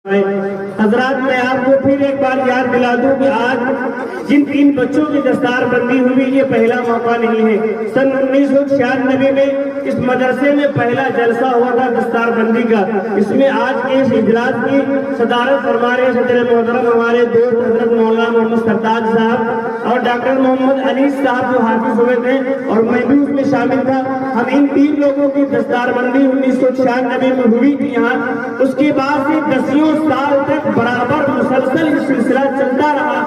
حضرات میں آپ کو پھر ایک بار یاد دلا دوں کہ آج جن 3 بچوں کی دستار بندی ہوئی یہ پہلا موقع نہیں ہے۔ سن 1996 میں اس مدرسے میں پہلا جلسہ ہوا تھا دستار بندی کا۔ اس میں آج کے اس اجلاس کی صدارت فرما رہے صدر محترم ہمارے دوست حضرت مولانا محمد سرتاج صاحب اور ڈاکٹر محمد انیس صاحب جو حافظ ہوئے تھے اور میں بھی اس میں شامل تھا۔ ہم ان 3 لوگوں کی دستار بندی 1996 میں ہوئی تھی یہاں۔ اس کے بعد سے 10 سال تک برابر مسلسل یہ سلسلہ چلتا رہا۔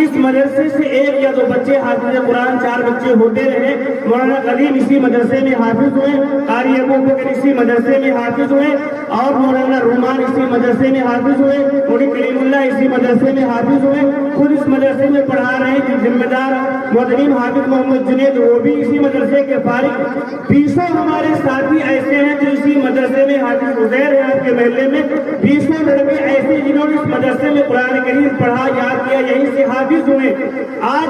اس مدرسے سے 1 یا 2 بچے حافظ قرآن 4 بچے ہوتے رہے۔ مولانا قدیم اسی مدرسے میں حافظ ہوئے، قاری ابو بکر اسی مدرسے میں حافظ ہوئے اور مولانا رومان اسی مدرسے میں حافظ ہوئے، مولانا کلیم اللہ اسی مدرسے میں حافظ ہوئے۔ خود اس مدرسے میں پڑھا رہے ہیں جو ذمہ دار معتنیم حافظ محمد جنید وہ بھی اسی مدرسے کے فارغ۔ 20 ہمارے ساتھی ایسے ہیں جو اسی مدرسے میں حافظ حضیر ہیں آپ کے محلے میں۔ 20 لڑکے ایسے جنہوں نے اس مدرسے میں قرآن کریم پڑھا یاد کیا یہیں سے حافظ ہوئے۔ آج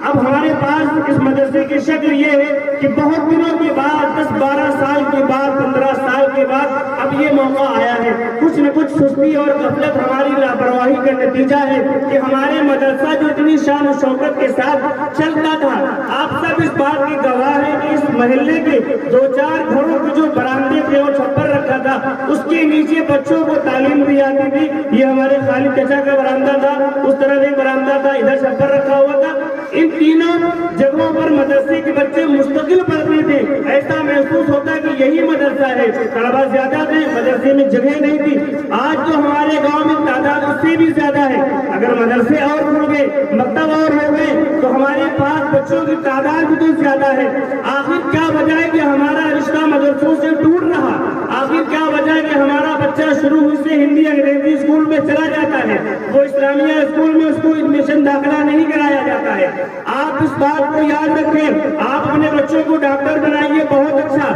اب ہمارے پاس اس مدرسے کی شکل یہ ہے کہ بہت دنوں کے بعد 10-12 سال کے بعد 15 سال کے بعد اب یہ موقع آیا ہے۔ کچھ نہ کچھ سستی اور غفلت ہماری لاپرواہی کا نتیجہ ہے کہ ہمارے مدرسہ جو اتنی شان و شوکت کے ساتھ چلتا تھا، آپ سب اس بات کے گواہ ہیں کہ اس محلے کے 2-4 گھروں کے جو برآمدے تھے اور چھپر رکھا تھا اس کے نیچے بچوں کو تعلیم دی جاتی تھی۔ یہ ہمارے خالد چچا کا برآمدہ تھا، اس طرح ایک برآمدہ تھا، ادھر چھپر رکھا ہوا تھا۔ ان تینوں جگہوں پر مدرسے کے بچے مستقل پڑھتے تھے۔ ایسا محسوس ہوتا کہ یہی مدرسہ ہے۔ طلبہ زیادہ تھے، مدرسے میں جگہ نہیں تھی۔ آج جو ہمارے گاؤں میں تعداد اس سے بھی زیادہ ہے۔ اگر مدرسے اور ہو گئے، مکتب اور ہو گئے تو ہمارے پاس بچوں کی تعداد بھی تو زیادہ ہے۔ آخر کیا وجہ ہے کہ ہمارا رشتہ مدرسوں سے ٹوٹ رہا؟ آخر کیا وجہ ہے کہ ہمارا بچہ شروع سے ہندی انگریزی اسکول میں چلا جاتا ہے، وہ اسلامیہ اسکول میں اس کو ایڈمیشن داخلہ نہیں کرایا جاتا ہے؟ آپ اس بات کو یاد رکھیں، آپ اپنے بچوں کو ڈاکٹر بنائیے، بہت اچھا۔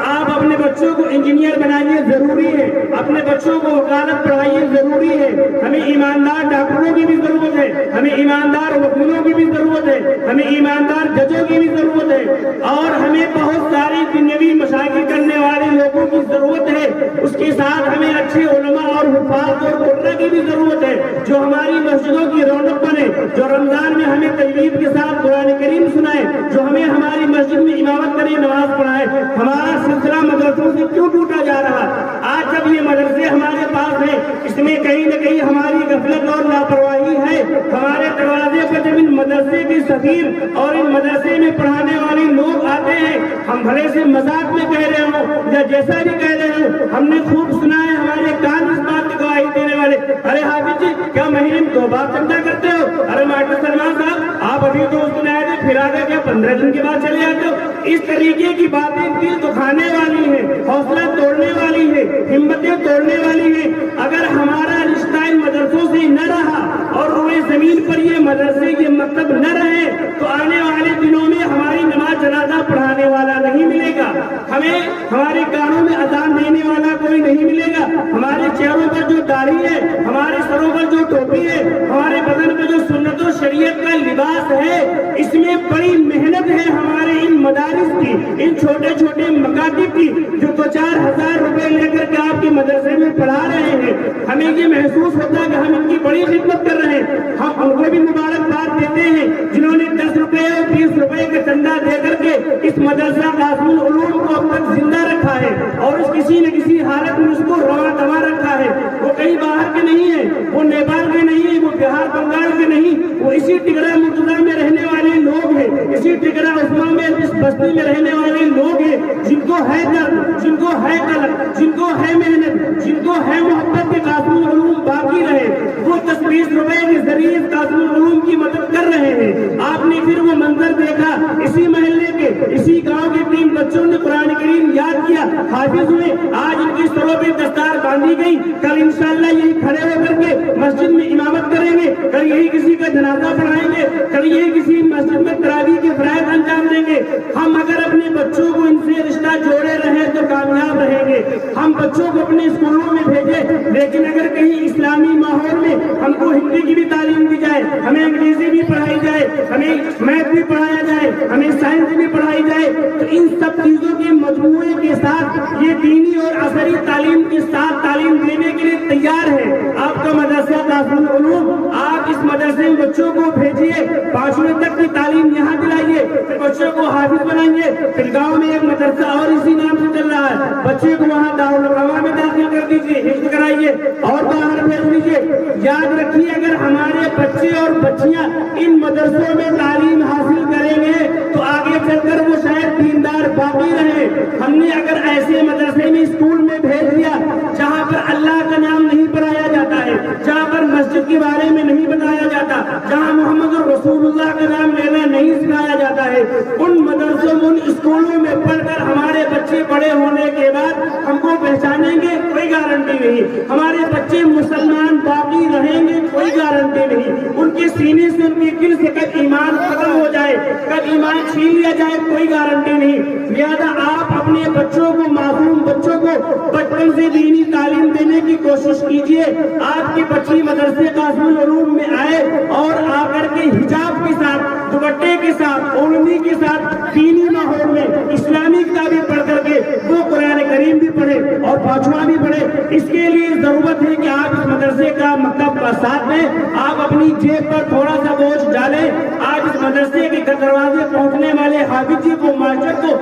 آپ اپنے بچوں کو انجینئر بنائیے، ضروری ہے۔ اپنے بچوں کو وکالت پڑھائیے، ضروری ہے۔ ہمیں ایماندار ڈاکٹروں کی بھی ضرورت ہے، ہمیں ایماندار وکیلوں کی بھی ضرورت ہے، ہمیں ایماندار ججوں کی بھی ضرورت ہے، اور ہمیں بہت ساری دنیوی مشاغل کرنے والے لوگوں کی ضرورت ہے۔ اس کے ساتھ ہمیں اچھے علماء اور حفاظ اور قرآن کی بھی ضرورت ہے جو ہماری مسجدوں کی رونق بنے، جو رمضان میں ہمیں تجوید کے ساتھ قرآن کریم سنائے، جو ہمیں ہماری مسجد میں امامت کرے، نماز پڑھائے۔ ہمارا سلسلہ مدرسوں سے کیوں ٹوٹا جا رہا؟ آج جب یہ مدرسے ہمارے پاس ہیں، اس میں کہیں نہ کہیں ہماری غفلت اور لاپرواہی ہے۔ ہمارے دروازے پر جب ان مدرسے کے سفیر اور ان مدرسے میں پڑھانے والے لوگ آتے ہیں، ہم بھلے سے مذاق میں کہہ رہے ہوں یا جیسا بھی کہہ رہے ہوں، ہم نے خوب سنا ہے، ہمارے کان اس بات کی گواہی دینے والے، ارے حافظ جی کیا مہینے میں 2 بار چندہ کرتے ہو؟ ارے ماسٹر سلمان صاحب آپ ابھی تو اس دن آئے تھے، پھر آگے کیا 15 دن کے بعد چلے جاتے ہو؟ اس طریقے کی باتیں دل دکھانے والی ہیں، حوصلہ توڑنے والی ہے، ہمتیں توڑنے والی ہیں۔ اگر ہمارا رشتہ ان مدرسوں سے نہ رہا اور روئے زمین پر یہ مدرسے یہ مکتب نہ رہے تو آنے والے دنوں میں ہماری نماز جنازہ پڑھانے والا نہیں ملے گا، ہمیں ہمارے کانوں میں اذان دینے والا کوئی نہیں ملے گا، ہمارے چہروں پر جو داڑھی ہے، ہمارے سروں پر جو ٹوپی ہے، ہمارے بدن پر جو سنت و شریعت کا لباس ہے، اس میں بڑی محنت ہے ہمارے ان مدارس کی، ان چھوٹے چھوٹے مکاتب کی جو 2-4 ہزار روپے لے کر کے آپ کے مدرسے میں پڑھا رہے ہیں۔ ہمیں یہ محسوس ہوتا ہے کہ ہم ان کی بڑی خدمت کر رہے ہیں۔ ہم ان کو بھی مبارکباد دیتے ہیں جنہوں نے 10 روپے اور 20 روپے کا چندہ دے کر کے اس مدرسہ قاسم العلوم کو اب تک زندہ رکھا ہے اور اس کسی نہ کسی حالت میں اس کو رواں دوا رکھا ہے۔ وہ کہیں باہر کے نہیں ہیں، وہ نیپال کے نہیں ہیں، وہ بہار بنگال کے نہیں، وہ اسی ٹکرا مرتضیٰ میں رہنے والے لوگ ہیں، اسی ٹکرا عثمان میں اس بستی میں رہنے والے لوگ ہیں جن کو ہے درد، جن کو ہے قلق، جن کو ہے محنت، جن کو ہے محبت کے قاسم العلوم باقی رہے۔ وہ 10-20 روپے کے ذریعے قاسم العلوم کی مدد کر رہے ہیں۔ آپ نے پھر وہ منظر دیکھا، اسی محلے کے اسی گاؤں کے 3 بچوں نے قرآن کریم یاد کیا، حافظ ہوئے، آج ان کی سروں پہ دستار باندھی گئی، کل انشاءاللہ یہی کھڑے ہو کر کے مسجد میں امامت کریں گے، کل یہی کسی کا جنازہ پڑھائیں گے، کل یہی کسی مسجد میں تراویح کے فرائض انجام دیں گے۔ ہم اگر اپنے بچوں کو ان سے رشتہ جوڑے رہیں تو کامیاب رہیں گے۔ ہم بچوں کو اپنے اسکولوں میں بھیجیں، لیکن اگر کہیں اسلامی ماحول میں ہم ہم کو ہندی کی بھی تعلیم دی جائے، ہمیں انگریزی بھی پڑھائی جائے، ہمیں میتھ بھی پڑھایا جائے، ہمیں سائنس بھی پڑھائی جائے، تو ان سب چیزوں کے مجموعے کے ساتھ یہ دینی اور عصری تعلیم کے ساتھ تعلیم دینے کے لیے تیار ہے۔ آپ کا مدرسہ دار العلوم، آپ اس مدرسے میں بچوں کو بھیجیے، 5ویں تک کی تعلیم یہاں دلائیے، پھر بچوں کو حافظ بنائیے، پھر گاؤں میں ایک مدرسہ اور اسی نام سے چل رہا ہے، بچے کو وہاں دارالعلوم میں داخل کر دیجیے، حفظ کرائیے اور باہر بھیج دیجیے۔ یاد رکھیے، اگر ہمارے بچے اور بچیاں ان مدرسوں میں تعلیم حاصل کریں گے تو آگے چل کر وہ شاید دیندار باقی رہے۔ ہم نے اگر ایسے مدرسے میں اسکول میں بھیج دیا جہاں پر اللہ کا نام نہیں پڑھایا جاتا ہے، جہاں پر مسجد کے بارے میں نہیں بتایا جاتا، جہاں محمد رسول اللہ کا نام لینا نہیں سکھایا جاتا ہے، ان مدرسوں میں، ان اسکولوں میں پڑھ کر ہمارے بچے بڑے ہونے کے بعد ہم کو پہچانیں گے؟ کوئی گارنٹی نہیں۔ ہمارے بچے مسلمان باقی رہیں گے؟ کوئی گارنٹی نہیں۔ ان کے سینے سے، ان کے دل سے کب ایمان ختم ہو جائے، کب ایمان چھین لیا جائے، کوئی گارنٹی نہیں۔ لہذا آپ اپنے بچوں کو، معصوم بچوں کو بچپن سے دینی تعلیم دینے کی کوشش کیجیے۔ آپ کی بچی مدرسے قاسم العلوم میں آئے اور آ کر کے حجاب کے ساتھ، دوپٹے کے ساتھ، اوڑھنی کے ساتھ دینی ماحول میں اسلامی کتابیں پڑھ کر کے وہ قرآن کریم بھی پڑھے اور پانچواں بھی پڑھے۔ اس کے لیے ضرورت ہے کہ آپ اس مدرسے کا مکتب کا ساتھ دیں، آپ اپنی جیب پر تھوڑا سا بوجھ ڈالیں۔ آج اس مدرسے کے دروازے پہنچنے والے حافظ جی کو، ماسٹر کو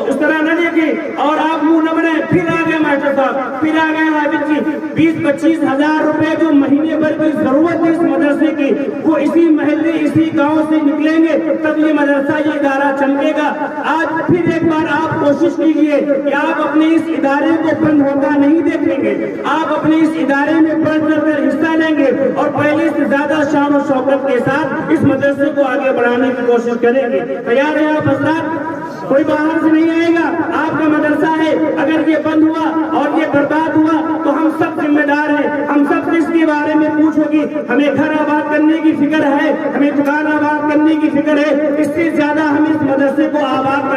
اس طرح نہ دیکھیں اور آپ منہ نہ بنائیں، پھر آ گئے ماسٹر صاحب، پھر آ گئے حافظ جی۔ 20-25 ہزار روپے جو مہینے بھر کی ضرورت ہے اس مدرسے کی، وہ اسی محلے، اسی گاؤں سے نکلیں گے تب یہ مدرسہ، یہ ادارہ چمکے گا۔ آج پھر ایک بار آپ کوشش کیجئے کہ آپ اپنے اس ادارے کو بند ہوتا نہیں دیکھیں گے، آپ اپنے اس ادارے میں بڑھ چڑھ کر حصہ لیں گے اور پہلے سے زیادہ شان و شوکت کے ساتھ اس مدرسے کو آگے بڑھانے کی کوشش کریں گے۔ تیار ہیں آپ حضرات؟ کوئی باہر سے نہیں آئے گا، آپ کا مدرسہ ہے۔ اگر یہ بند ہوا اور یہ برباد ہوا تو ہم سب ذمہ دار ہیں، ہم سب اس کے بارے میں پوچھو گی۔ ہمیں گھر آباد کرنے کی فکر ہے، ہمیں دکان آباد کرنے کی فکر ہے، اس سے زیادہ ہم اس مدرسے کو آباد